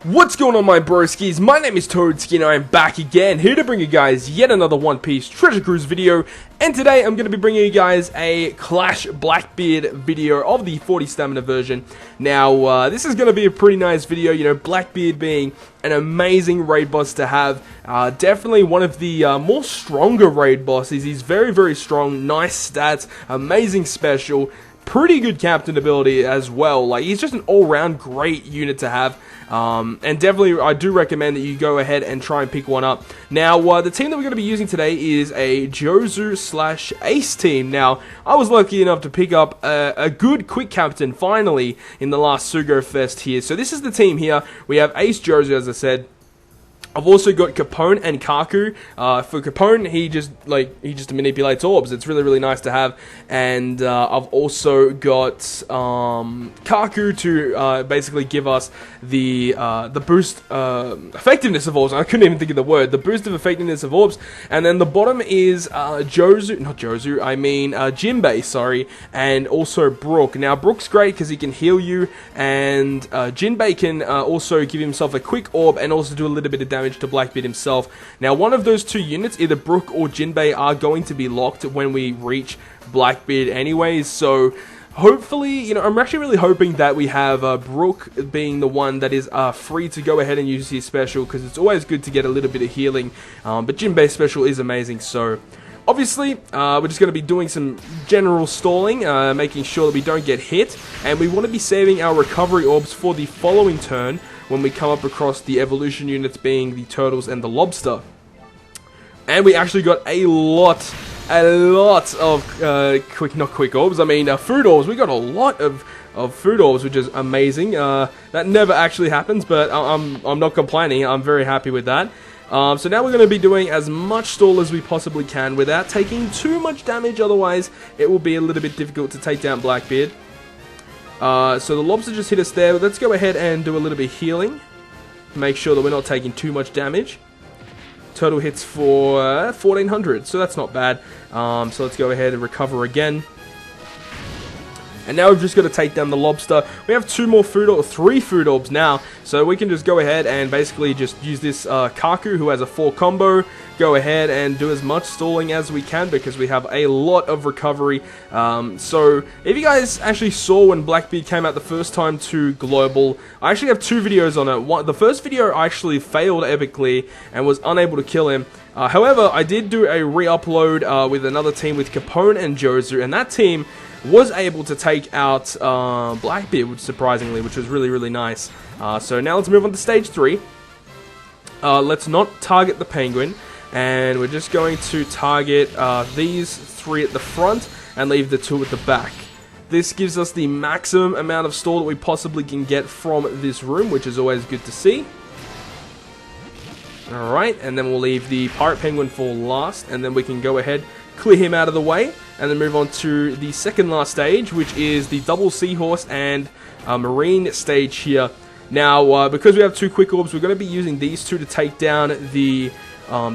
What's going on, my broskiis? My name is Toadski and I am back again, here to bring you guys yet another One Piece Treasure Cruise video. And today I'm going to be bringing you guys a Clash Blackbeard video of the 40 stamina version. Now, this is going to be a pretty nice video, you know, Blackbeard being an amazing raid boss to have. Definitely one of the more stronger raid bosses. He's very, very strong, nice stats, amazing special. Pretty good captain ability as well. Like, he's just an all-round great unit to have. And definitely, I do recommend that you go ahead and try and pick one up. Now, the team that we're going to be using today is a Jozu/Ace team. Now, I was lucky enough to pick up a good quick captain, finally, in the last Sugo Fest here. So this is the team here. We have Ace Jozu, as I said. I've also got Capone and Kaku. For Capone, he just manipulates orbs. It's really, really nice to have. And I've also got Kaku to basically give us the boost effectiveness of orbs. I couldn't even think of the word. The boost of effectiveness of orbs. And then the bottom is Jinbei, sorry, and also Brook. Now, Brook's great because he can heal you, and Jinbei can also give himself a quick orb and also do a little bit of damage to Blackbeard himself. Now, one of those two units, either Brook or Jinbei, are going to be locked when we reach Blackbeard anyways, so hopefully, you know, I'm actually really hoping that we have Brook being the one that is free to go ahead and use his special, because it's always good to get a little bit of healing, but Jinbei's special is amazing. So obviously, we're just going to be doing some general stalling, making sure that we don't get hit, and we want to be saving our recovery orbs for the following turn when we come up across the evolution units, being the turtles and the lobster. And we actually got a lot of food orbs. We got a lot of food orbs, which is amazing. That never actually happens, but I'm not complaining. I'm very happy with that. So now we're going to be doing as much stall as we possibly can without taking too much damage, otherwise it will be a little bit difficult to take down Blackbeard. So the lobster just hit us there, but let's go ahead and do a little bit of healing. Make sure that we're not taking too much damage. Turtle hits for 1400, so that's not bad. So let's go ahead and recover again. And now we've just got to take down the lobster. We have three food orbs now, so we can just go ahead and basically just use this Kaku, who has a 4 combo. Go ahead and do as much stalling as we can, because we have a lot of recovery. So if you guys actually saw when Blackbeard came out the first time to Global, I actually have 2 videos on it. The first video I actually failed epically and was unable to kill him. However, I did do a re-upload with another team with Capone and Jozu, and that team was able to take out Blackbeard, which was really, really nice. So now let's move on to stage 3. Let's not target the penguin, and we're just going to target these 3 at the front and leave the 2 at the back. This gives us the maximum amount of stall that we possibly can get from this room, which is always good to see. Alright, and then we'll leave the pirate penguin for last, and then we can go ahead, clear him out of the way, and then move on to the second last stage, which is the double seahorse and marine stage here. Now, because we have 2 quick orbs, we're going to be using these 2 to take down the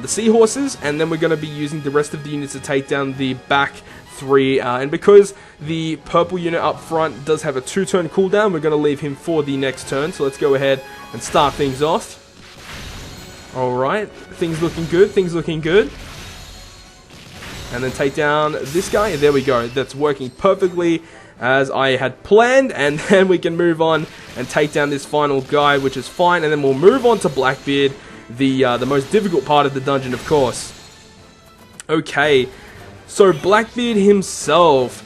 seahorses, and then we're going to be using the rest of the units to take down the back 3. And because the purple unit up front does have a 2-turn cooldown, we're going to leave him for the next turn. So let's go ahead and start things off. Alright, things looking good. And then take down this guy. There we go. That's working perfectly as I had planned. And then we can move on and take down this final guy, which is fine. And then we'll move on to Blackbeard, the most difficult part of the dungeon, of course. Okay, so Blackbeard himself,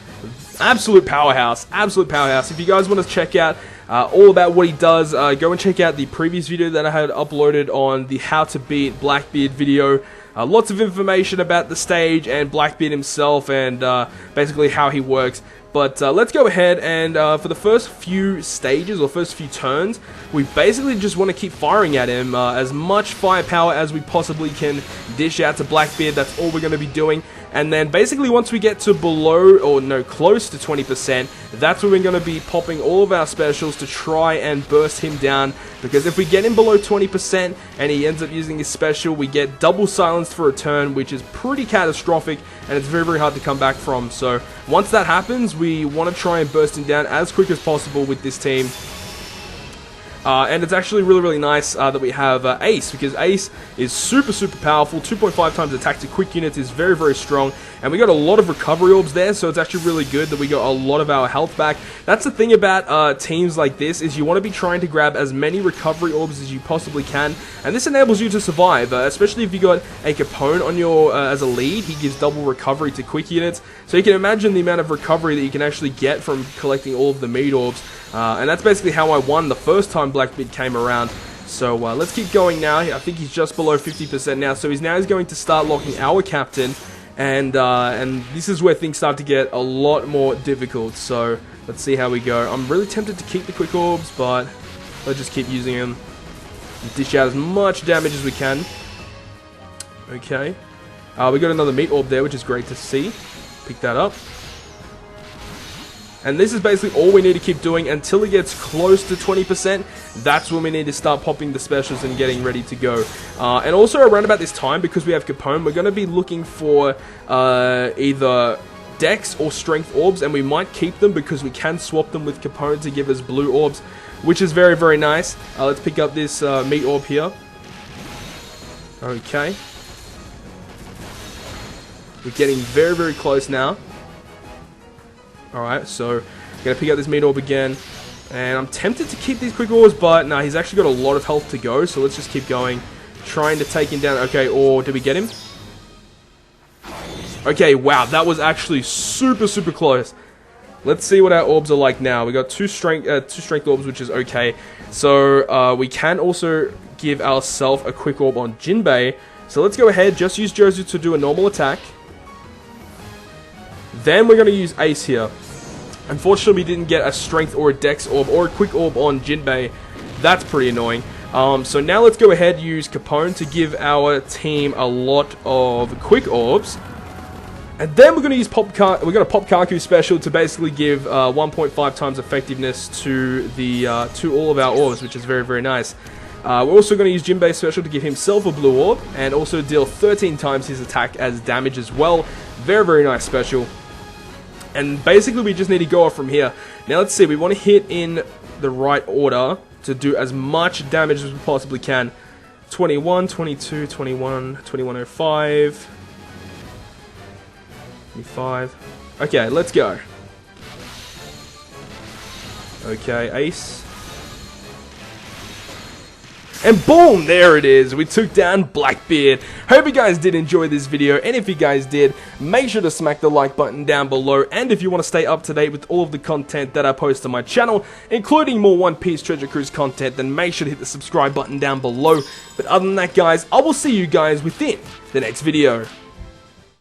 absolute powerhouse. If you guys want to check out all about what he does, go and check out the previous video that I had uploaded on the How to Beat Blackbeard video. Lots of information about the stage and Blackbeard himself, and basically how he works. But let's go ahead and for the first few stages, or first few turns, we basically just want to keep firing at him. As much firepower as we possibly can dish out to Blackbeard. That's all we're going to be doing. And then basically once we get to close to 20%, that's when we're going to be popping all of our specials to try and burst him down. Because if we get him below 20% and he ends up using his special, we get double silenced for a turn, which is pretty catastrophic, and it's very, very hard to come back from. So once that happens, we want to try and burst him down as quick as possible with this team. And it's actually really, really nice that we have Ace, because Ace is super, super powerful. 2.5 times attack to quick units is very, very strong. And we got a lot of recovery orbs there, so it's actually really good that we got a lot of our health back. That's the thing about teams like this, is you want to be trying to grab as many recovery orbs as you possibly can. And this enables you to survive, especially if you got a Capone on your as a lead. He gives double recovery to quick units. So you can imagine the amount of recovery that you can actually get from collecting all of the meat orbs. And that's basically how I won the first time Blackbeard came around. So let's keep going now. I think he's just below 50% now. So he's going to start locking our captain. And this is where things start to get a lot more difficult. So let's see how we go. I'm really tempted to keep the quick orbs, but let's just keep using them. Dish out as much damage as we can. Okay. We got another meat orb there, which is great to see. Pick that up. And this is basically all we need to keep doing until it gets close to 20%. That's when we need to start popping the specials and getting ready to go. And also around about this time, because we have Capone, we're going to be looking for either Dex or Strength orbs, and we might keep them because we can swap them with Capone to give us blue orbs, which is very, very nice. Let's pick up this meat orb here. Okay. We're getting very, very close now. Alright, so gonna pick up this meat orb again. And I'm tempted to keep these quick orbs, but no, he's actually got a lot of health to go, so let's just keep going. Trying to take him down. Okay, or did we get him? Okay, wow, that was actually super, super close. Let's see what our orbs are like now. We got two strength orbs, which is okay. So we can also give ourselves a quick orb on Jinbei. So let's go ahead, just use Jozu to do a normal attack. Then we're going to use Ace here. Unfortunately, we didn't get a Strength or a Dex orb or a Quick orb on Jinbei. That's pretty annoying. So now let's go ahead and use Capone to give our team a lot of Quick orbs. And then we're going to use Pop Kaku special to basically give 1.5 times effectiveness to the to all of our orbs, which is very, very nice. We're also going to use Jinbei special to give himself a blue orb and also deal 13 times his attack as damage as well. Very, very nice special. And basically we just need to go off from here. Now let's see, we want to hit in the right order to do as much damage as we possibly can. 21, 22, 21, 2105, 25. Okay, let's go. Okay, Ace. And boom, there it is. We took down Blackbeard. Hope you guys did enjoy this video, and if you guys did, make sure to smack the like button down below. And if you want to stay up to date with all of the content that I post on my channel, including more One Piece Treasure Cruise content, then make sure to hit the subscribe button down below. But other than that, guys, I will see you guys within the next video.